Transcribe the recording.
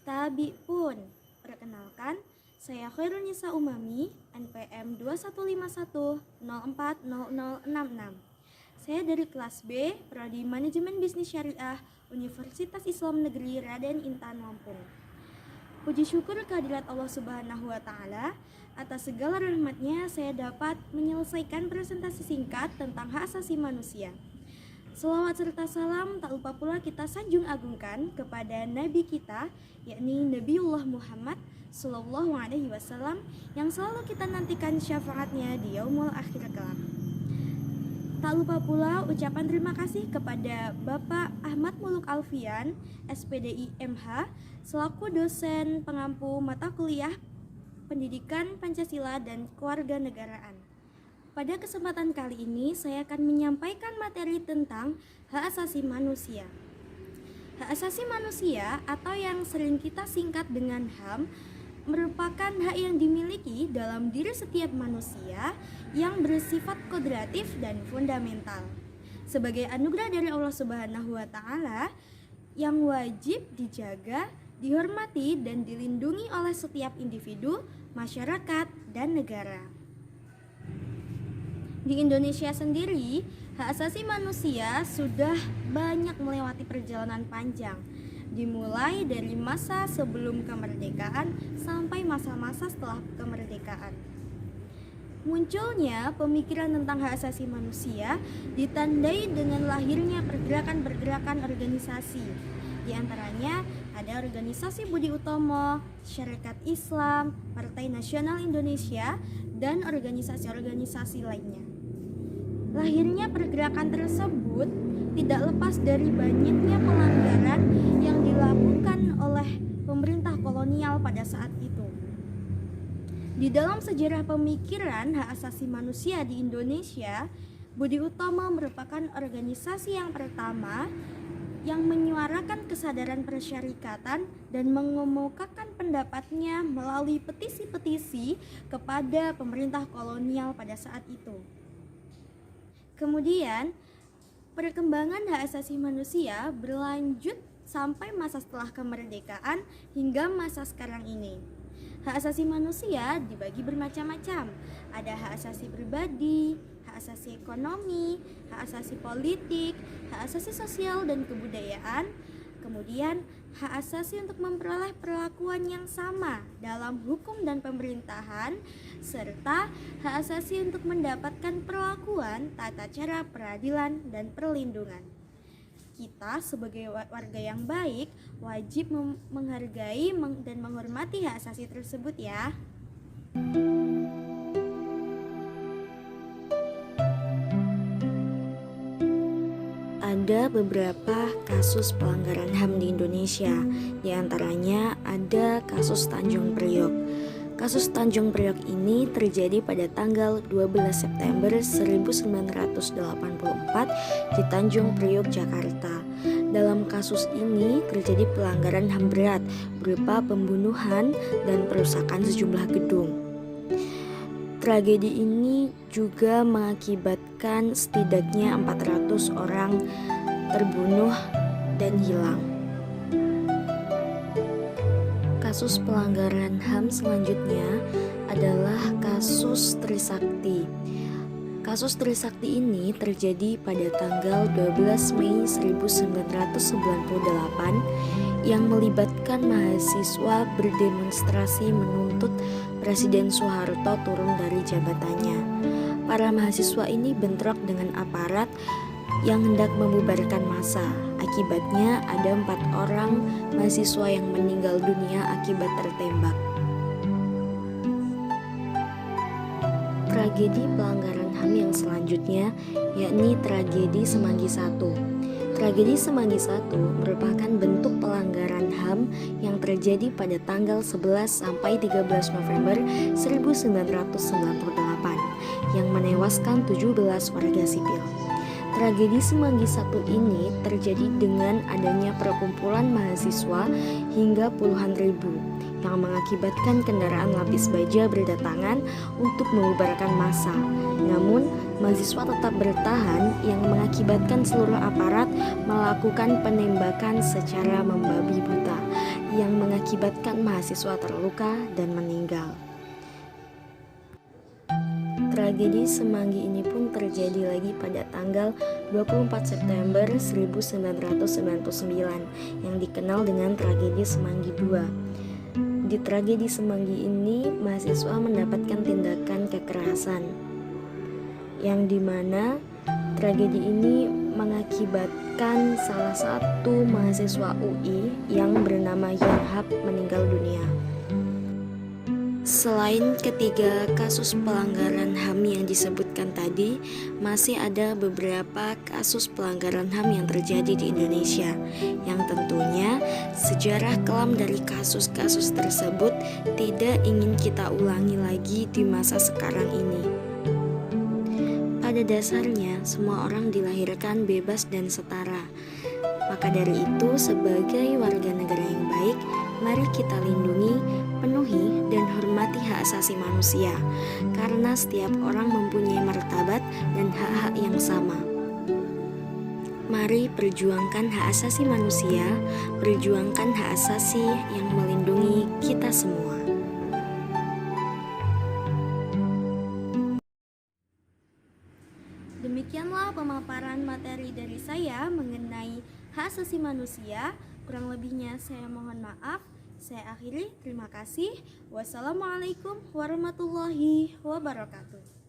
Tabi pun. Perkenalkan, saya Khairul Nisa Umami, NPM 2151040066. Saya dari kelas B, Prodi Manajemen Bisnis Syariah, Universitas Islam Negeri Raden Intan Lampung. Puji syukur kehadirat Allah Subhanahu wa Ta'ala, atas segala rahmatnya saya dapat menyelesaikan presentasi singkat tentang hak asasi manusia. Selawat serta salam tak lupa pula kita sanjung agungkan kepada Nabi kita, yakni Nabiullah Muhammad Sallallahu Alaihi Wasallam, yang selalu kita nantikan syafaatnya di yaumul akhir kelak. Tak lupa pula ucapan terima kasih kepada Bapak Ahmad Muluk Alfian, SPDI MH, selaku dosen pengampu mata kuliah Pendidikan Pancasila dan Kewarganegaraan. Pada kesempatan kali ini saya akan menyampaikan materi tentang hak asasi manusia. Hak asasi manusia atau yang sering kita singkat dengan HAM merupakan hak yang dimiliki dalam diri setiap manusia yang bersifat kodratif dan fundamental. Sebagai anugerah dari Allah Subhanahu wa Ta'ala yang wajib dijaga, dihormati dan dilindungi oleh setiap individu, masyarakat, dan negara. Di Indonesia sendiri, hak asasi manusia sudah banyak melewati perjalanan panjang, dimulai dari masa sebelum kemerdekaan sampai masa-masa setelah kemerdekaan. Munculnya pemikiran tentang hak asasi manusia ditandai dengan lahirnya pergerakan-pergerakan organisasi. Di antaranya ada organisasi Budi Utomo, Syarikat Islam, Partai Nasional Indonesia, dan organisasi-organisasi lainnya. Lahirnya pergerakan tersebut tidak lepas dari banyaknya pelanggaran yang dilakukan oleh pemerintah kolonial pada saat itu. Di dalam sejarah pemikiran hak asasi manusia di Indonesia, Budi Utomo merupakan organisasi yang pertama yang menyuarakan kesadaran persyarikatan dan mengemukakan pendapatnya melalui petisi-petisi kepada pemerintah kolonial pada saat itu. Kemudian, perkembangan hak asasi manusia berlanjut sampai masa setelah kemerdekaan hingga masa sekarang ini. Hak asasi manusia dibagi bermacam-macam. Ada hak asasi pribadi, hak asasi ekonomi, hak asasi politik, hak asasi sosial dan kebudayaan. Kemudian, hak asasi untuk memperoleh perlakuan yang sama dalam hukum dan pemerintahan, serta hak asasi untuk mendapatkan perlakuan, tata cara peradilan, dan perlindungan. Kita sebagai warga yang baik wajib menghargai dan menghormati hak asasi tersebut ya. Ada beberapa kasus pelanggaran HAM di Indonesia. Di antaranya ada kasus Tanjung Priok. Kasus Tanjung Priok ini terjadi pada tanggal 12 September 1984 di Tanjung Priok, Jakarta. Dalam kasus ini terjadi pelanggaran HAM berat berupa pembunuhan dan perusakan sejumlah gedung. Tragedi ini juga mengakibatkan setidaknya 400 orang terbunuh dan hilang. Kasus pelanggaran HAM selanjutnya adalah kasus Trisakti. Kasus Trisakti ini terjadi pada tanggal 12 Mei 1998 yang melibatkan mahasiswa berdemonstrasi menuntut Presiden Soeharto turun dari jabatannya. Para mahasiswa ini bentrok dengan aparat yang hendak membubarkan massa. Akibatnya ada 4 orang mahasiswa yang meninggal dunia akibat tertembak. Tragedi pelanggaran HAM yang selanjutnya yakni tragedi Semanggi I. Tragedi Semanggi I merupakan bentuk pelanggaran HAM yang terjadi pada tanggal 11 sampai 13 November 1998 yang menewaskan 17 warga sipil. Tragedi Semanggi I ini terjadi dengan adanya perkumpulan mahasiswa hingga puluhan ribu yang mengakibatkan kendaraan lapis baja berdatangan untuk membubarkan massa. Namun, mahasiswa tetap bertahan yang mengakibatkan seluruh aparat melakukan penembakan secara membabi buta. yang mengakibatkan mahasiswa terluka dan meninggal. Tragedi Semanggi ini pun terjadi lagi pada tanggal 24 September 1999 yang dikenal dengan tragedi Semanggi II. Di tragedi Semanggi ini, mahasiswa mendapatkan tindakan kekerasan, yang dimana tragedi ini mengakibatkan salah satu mahasiswa UI yang bernama Yanhab meninggal dunia. Selain ketiga kasus pelanggaran HAM yang disebutkan tadi, masih ada beberapa kasus pelanggaran HAM yang terjadi di Indonesia, yang tentunya sejarah kelam dari kasus-kasus tersebut tidak ingin kita ulangi lagi di masa sekarang ini. Pada dasarnya, semua orang dilahirkan bebas dan setara. Maka dari itu, sebagai warga negara yang baik, mari kita lindungi, penuhi, dan hormati hak asasi manusia, karena setiap orang mempunyai martabat dan hak-hak yang sama. Mari perjuangkan hak asasi manusia, perjuangkan hak asasi yang melindungi kita semua. Demikianlah pemaparan materi dari saya mengenai hak asasi manusia. Kurang lebihnya saya mohon maaf. Saya akhiri, terima kasih. Wassalamualaikum warahmatullahi wabarakatuh.